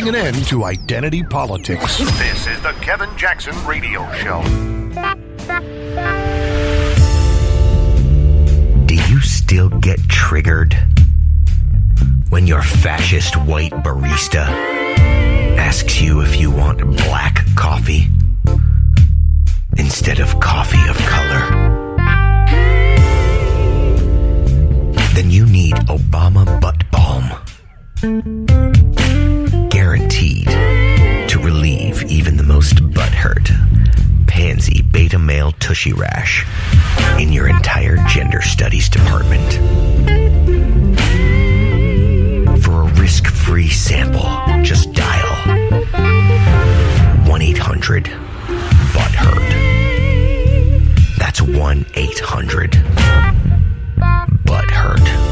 putting an end to identity politics. This is the Kevin Jackson Radio Show. Do you still get triggered when your fascist white barista asks you if you want black coffee instead of coffee of color? Then you need Obama Butt Balm. Guaranteed to relieve even the most butthurt, pansy beta male tushy rash in your entire gender studies department. For a risk-free sample, just dial 1-800-BUTTHURT. That's 1-800-BUTTHURT.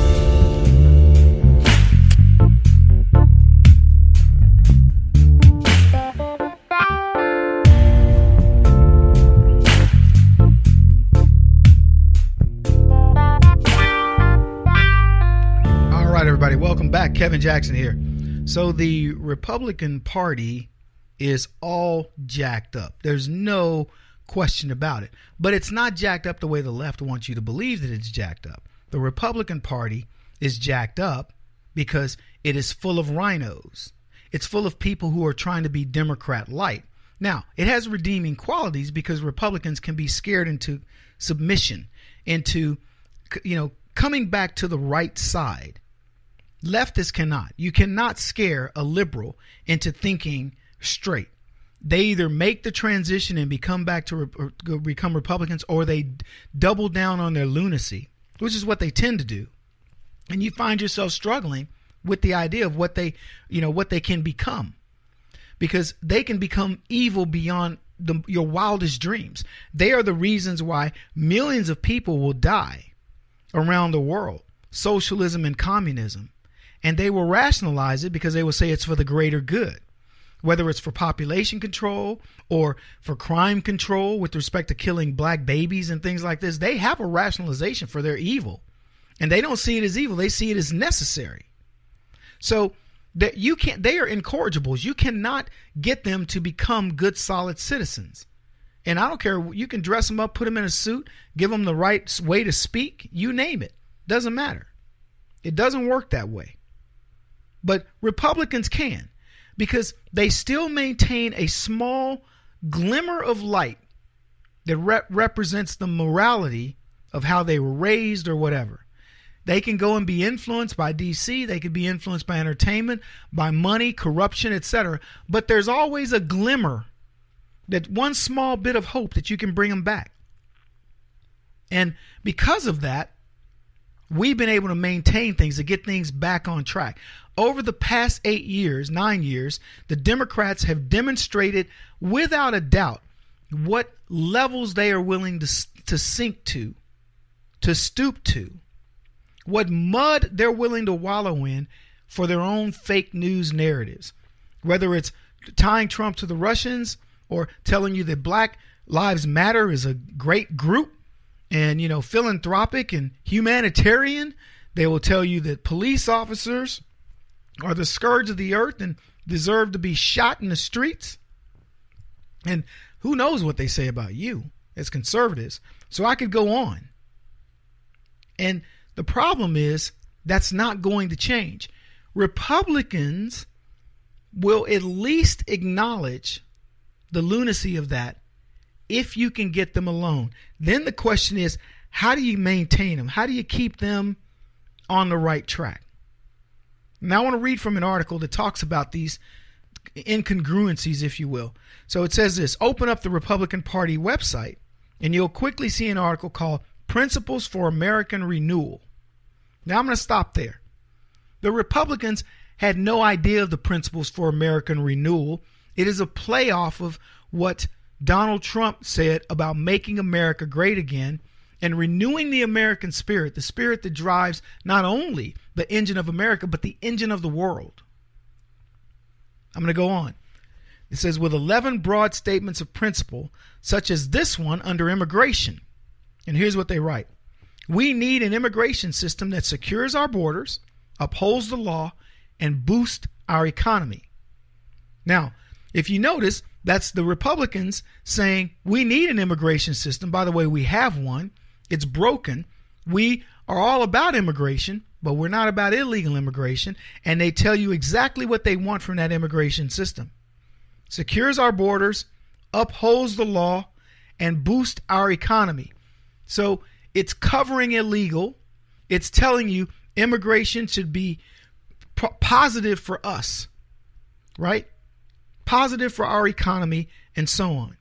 Everybody, welcome back. Kevin Jackson here. So the Republican Party is all jacked up. There's no question about it. But it's not jacked up the way the left wants you to believe that it's jacked up. The Republican Party is jacked up because it is full of rhinos. It's full of people who are trying to be Democrat-like. Now, it has redeeming qualities because Republicans can be scared into submission, into, coming back to the right side. Leftists cannot. You cannot scare a liberal into thinking straight. They either make the transition and become Republicans, or they double down on their lunacy, which is what they tend to do. And you find yourself struggling with the idea of what they can become, because they can become evil beyond your wildest dreams. They are the reasons why millions of people will die around the world. Socialism and communism. And they will rationalize it because they will say it's for the greater good, whether it's for population control or for crime control with respect to killing black babies and things like this. They have a rationalization for their evil, and they don't see it as evil. They see it as necessary. So that they are incorrigibles. You cannot get them to become good, solid citizens. And I don't care. You can dress them up, put them in a suit, give them the right way to speak. You name it. Doesn't matter. It doesn't work that way. But Republicans can, because they still maintain a small glimmer of light that represents the morality of how they were raised or whatever. They can go and be influenced by DC. They could be influenced by entertainment, by money, corruption, etc. But there's always a glimmer, that one small bit of hope that you can bring them back. And because of that, we've been able to maintain things, to get things back on track. Over the past 9 years, the Democrats have demonstrated without a doubt what levels they are willing to sink to stoop to, what mud they're willing to wallow in for their own fake news narratives, whether it's tying Trump to the Russians or telling you that Black Lives Matter is a great group and, philanthropic and humanitarian. They will tell you that police officers are the scourge of the earth and deserve to be shot in the streets. And who knows what they say about you as conservatives. So I could go on. And the problem is that's not going to change. Republicans will at least acknowledge the lunacy of that if you can get them alone. Then the question is, how do you maintain them? How do you keep them on the right track? Now I want to read from an article that talks about these incongruencies, if you will. So it says this: open up the Republican Party website and you'll quickly see an article called Principles for American Renewal. Now I'm going to stop there. The Republicans had no idea of the Principles for American Renewal. It is a play off of what Donald Trump said about making America great again and renewing the American spirit, the spirit that drives not only the engine of America, but the engine of the world. I'm going to go on. It says, with 11 broad statements of principle, such as this one under immigration. And here's what they write. We need an immigration system that secures our borders, upholds the law, and boosts our economy. Now, if you notice, that's the Republicans saying we need an immigration system. By the way, we have one. It's broken. We are all about immigration, but we're not about illegal immigration. And they tell you exactly what they want from that immigration system. Secures our borders, upholds the law, and boosts our economy. So it's covering illegal. It's telling you immigration should be positive for us, right? Positive for our economy, and so on.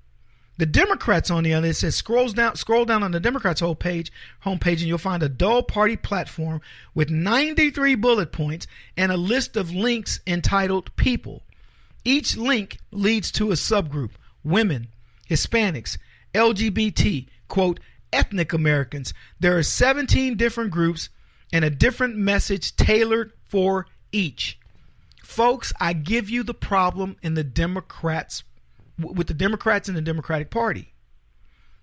The Democrats, on the other, it says scroll down on the Democrats' homepage, and you'll find a dull party platform with 93 bullet points and a list of links entitled People. Each link leads to a subgroup: women, Hispanics, LGBT, quote, ethnic Americans. There are 17 different groups and a different message tailored for each. Folks, I give you the problem in the Democrats, with the Democrats and the Democratic Party.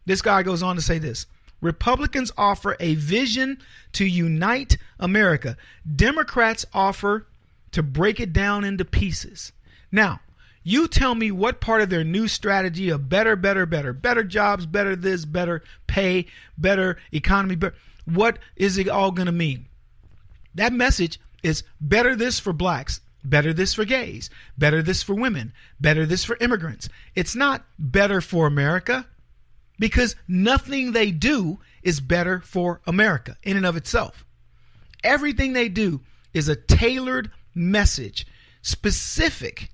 This guy goes on to say this: Republicans offer a vision to unite America. Democrats offer to break it down into pieces. Now, you tell me what part of their new strategy of better jobs, better this, better pay, better economy, what is it all going to mean? That message is better this for blacks, better this for gays, better this for women, better this for immigrants. It's not better for America, because nothing they do is better for America in and of itself. Everything they do is a tailored message specific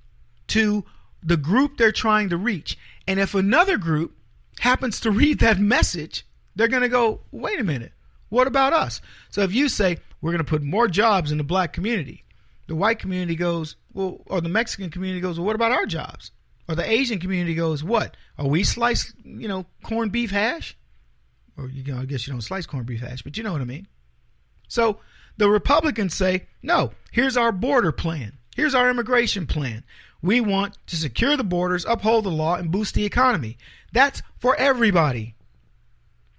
to the group they're trying to reach. And if another group happens to read that message, they're going to go, wait a minute, what about us? So if you say, we're going to put more jobs in the black community, the white community goes, well, or the Mexican community goes, well, what about our jobs? Or the Asian community goes, what? Are we sliced, corned beef hash? Or, I guess you don't slice corned beef hash, but you know what I mean. So the Republicans say, no, here's our border plan. Here's our immigration plan. We want to secure the borders, uphold the law, and boost the economy. That's for everybody.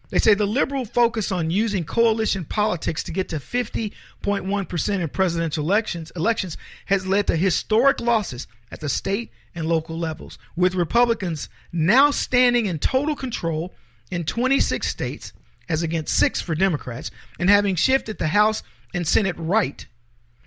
They say the liberal focus on using coalition politics to get to 50.1% in presidential elections has led to historic losses at the state and local levels, with Republicans now standing in total control in 26 states, as against 6 for Democrats, and having shifted the House and Senate right.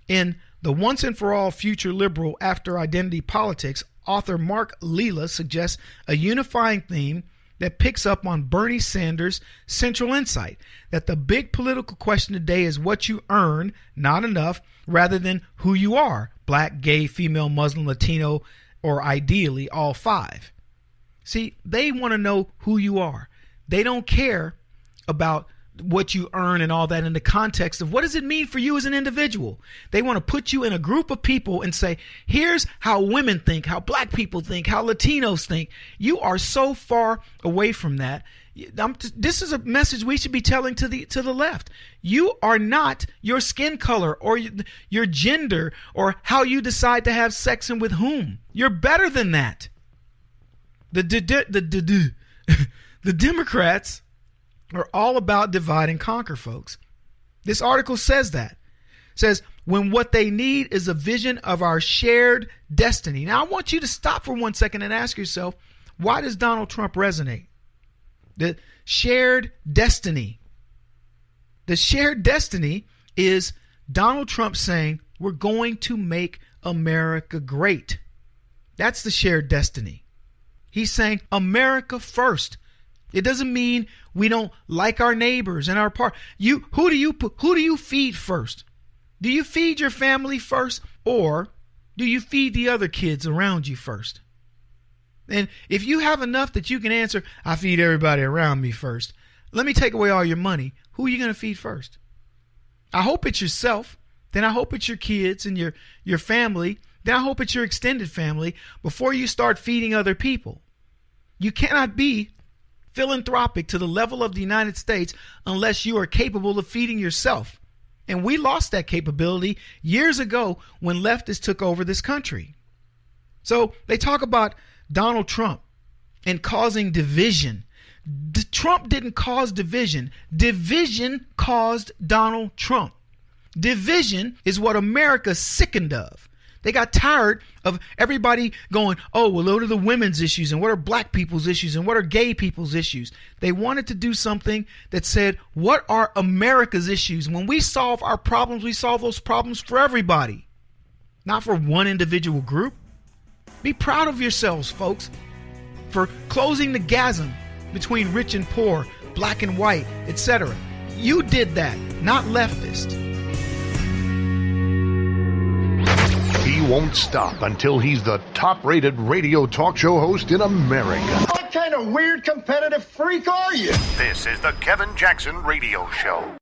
In The Once and For All Future Liberal After Identity Politics, author Mark Lila suggests a unifying theme that picks up on Bernie Sanders' central insight, that the big political question today is what you earn, not enough, rather than who you are: black, gay, female, Muslim, Latino, or ideally all 5. See, they want to know who you are. They don't care about what you earn and all that in the context of what does it mean for you as an individual. They want to put you in a group of people and say, here's how women think, how black people think, how Latinos think. You are so far away from that. This is a message we should be telling to the left. You are not your skin color or your gender or how you decide to have sex and with whom. You're better than that. The Democrats are all about divide and conquer, folks. This article says that. It says, when what they need is a vision of our shared destiny. Now, I want you to stop for 1 second and ask yourself, why does Donald Trump resonate? The shared destiny. The shared destiny is Donald Trump saying, we're going to make America great. That's the shared destiny. He's saying America first. It doesn't mean we don't like our neighbors and our part. Who do you feed first? Do you feed your family first, or do you feed the other kids around you first? And if you have enough that you can answer, I feed everybody around me first. Let me take away all your money. Who are you going to feed first? I hope it's yourself. Then I hope it's your kids and your family. Then I hope it's your extended family before you start feeding other people. You cannot be philanthropic to the level of the United States unless you are capable of feeding yourself. And we lost that capability years ago when leftists took over this country. So they talk about Donald Trump and causing division. Trump didn't cause division. Division caused Donald Trump. Division is what America's sickened of. They got tired of everybody going, oh, well, what are the women's issues and what are black people's issues and what are gay people's issues? They wanted to do something that said, what are America's issues? When we solve our problems, we solve those problems for everybody, not for one individual group. Be proud of yourselves, folks, for closing the chasm between rich and poor, black and white, etc. You did that, not leftists. He won't stop until he's the top-rated radio talk show host in America. What kind of weird competitive freak are you? This is the Kevin Jackson Radio Show.